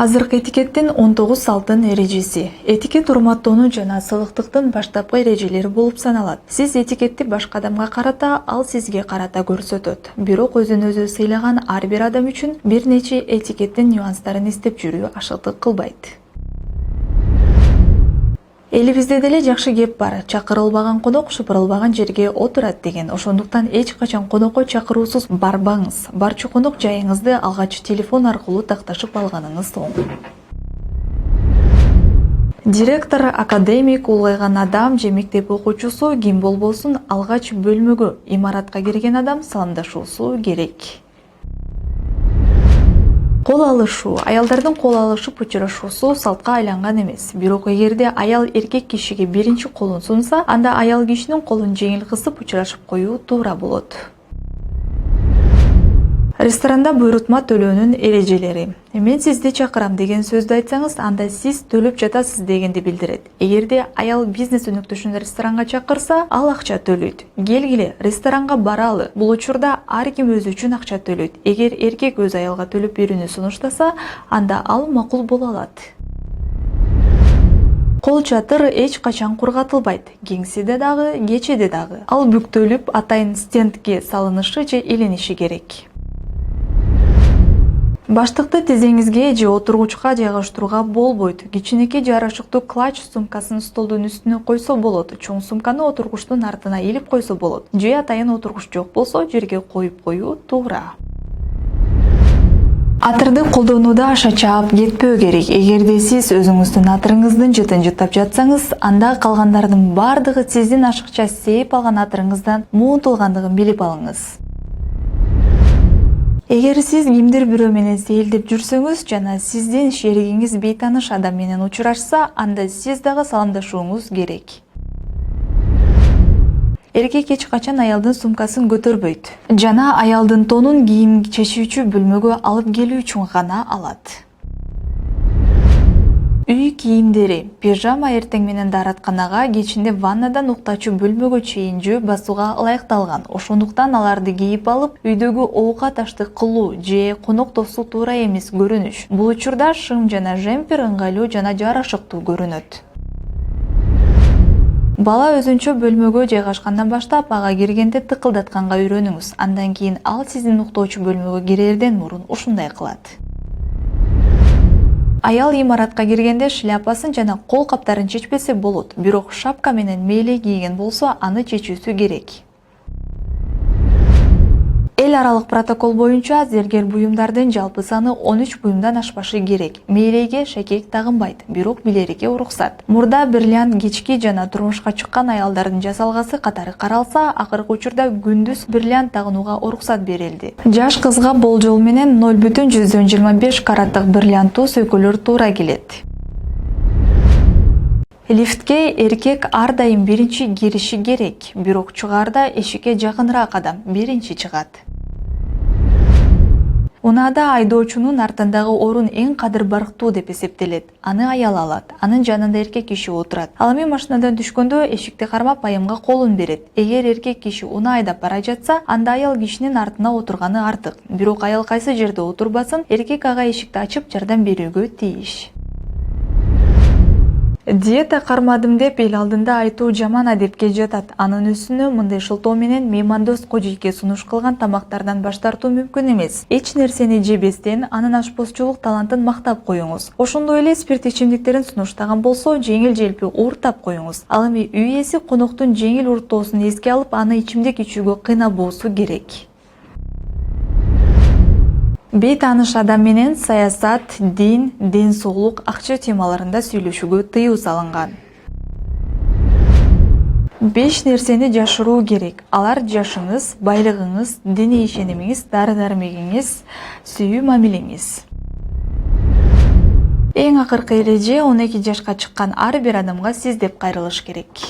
Азыркы этикеттин 19 салттын эрежеси. Этикет урматтоону жана сылыктыктын баштапкы эрежелери болуп саналат. Сиз этикетти башка адамга карата, ал сизге карата көрсөтөт. Бирок өзүн өзү сыйлаган ар бир адам үчүн бир нече этикеттин нюанстарын эстеп жүрүү ашыктык кылбайт. Элибизде деле жакшы кеп бар. Чакырылбаган конок шыпырылбаган жерге отурат деген. Ошондуктан эч качан конокко чакыруусуз барбаңыз. Барчу конок жайыңызды алгач телефон аркылуу такташып алганыңыз оң. Директор, академик, улгайган адам же мектеп окуучусу ким болбосун алгач бөлмөгө, имаратка кирген адам саламдашуусу керек. Кол алышуу. Аялдардын кол алышып учурашуусу салтка айланган эмес. Бирок эгерде аял эркек кишиге биринчи колун сунса, анда аял кишинин колун жеңил кысып учурашып коюу туура болот. Ресторанда буйрутма төлөөнүн эрежелери. Мен сизди чакырам деген сөздү айтсаңыз, анда сиз төлөп жатасыз дегенди билдирет. Эгерде аял бизнес өнөктөшүн ресторанга чакырса, ал акча төлөйт. Келгиле, ресторанга баралы. Бул учурда ар ким өзү үчүн акча төлөйт. Эгер эркек өз аялга төлөп берүүнү сунуштаса, анда ал макул боло алат. Кол чатыр эч качан кургатылбайт. Кеңседе дагы, кечеде дагы. Ал бүктөлүп, атайын стендке салынышы же илениши керек. Баштыкты тизеңизге же отургучка жайгаштырууга болбойт. Кичинекей жарашыктуу клатч сумкасын столдун үстүнө койсо болот. Чоң сумканы отургучтун артына илип койсо болот. Же атайын отургуч жок болсо, жерге коюп коюу туура. Атырды колдонууда аша чаап кетпөө керек. Эгерде сиз өзүңүздүн атырыңыздын жытын жыттап жатсаңыз, анда калгандардын бардыгы сиздин ашыкча сейип алган атырыңыздан муунтулгандыгын билип алыңыз. Эгер сиз кимдир бирөө менен сейилдеп жүрсөңүз жана сиздин шеригиңиз бейтаныш адам менен учурашса, анда сиз дагы саламдашууңуз керек. Эркек эч качан аялдын сумкасын көтөрбөйт жана аялдын тонун кийим чечүүчү бөлмөгө алып келүү үчүн гана алат. Үй кийимдери. Пижама эртең менен дааратканага, кечинде ваннадан уктачу бөлмөгө чейин жөө басууга ылайыкталган. Ошондуктан аларды кийип алып, үйдөгү оокат аштык кылуу же конок тосуу туура эмес көрүнүш. Бул учурда шым жана жемпер ыңгайлуу жана жарашыктуу көрүнөт. Бала өзүнчө бөлмөгө жайгашкандан баштап ага киргенде тыкылдатканга үйрөнүңүз. Андан кийин ал сиздин уктоочу бөлмөгө кирерден мурун ушундай кылат. Аял имаратка киргенде шляпасын жана кол каптарын чечпесе болот, бирок шапка менен мээлей кийген болсо, аны чечүүсү керек. Эл аралык протокол боюнча зергер буюмдардын жалпы саны 13 буюмдан ашпашы керек. Мээлейге шакек тагынбайт, бирок билерикке уруксат. Мурда бриллиант кечки жана турмушка чыккан аялдардын жасалгасы катары каралса, акыркы учурда күндүз бриллиант тагынууга уруксат берилди. Жаш кызга болжол менен 0,25 караттык бриллианттуу сөйкөлөр туура келет. Лифтке эркек ар дайым биринчи кириши керек, бирок чыгаарда эшикке жакыныраак адам биринчи чыгат. Унаада айдоочунун артындагы орун эң кадыр барктуу деп эсептелет. Аны аял алат, анын жанында эркек киши отурат. Ал эми машинадан түшкөндө эшикти кармап айымга колун берет. Эгер эркек киши унаа айдап бара жатса, анда аял кишинин артына отурганы артык. Бирок аял кайсы жерде отурбасын, эркек ага эшикти ачып жардам берүүгө тийиш. Диета кармадым деп эл алдында айтуу жаман адепке жатат. Анын үстүнө мындай шылтоо менен меймандос кожейке сунуш кылган тамактардан баш тартуу мүмкүн эмес. Эч нерсени жебестен анын ашпозчулук талантын мактап коюңуз. Ошондой эле спирт ичимдиктерин сунуштаган болсо, жеңил-желпи ууртап коюңуз. Ал эми үй ээси коноктун жеңил уурттоосун эске алып, аны ичимдик ичүүгө кыйнабоосу керек. Бейтаныш адам менен саясат, дин, ден соолук, акча темаларында сүйлөшүүгө тыюу салынган. 5 нерсени жашыруу керек. Алар жашыңыз, байлыгыңыз, диний ишенимиңиз, дары-дармегиңиз, сүйүү мамилеңиз. Эң акыркы эреже 12 жашка чыккан ар бир адамга сиз деп кайрылыш керек.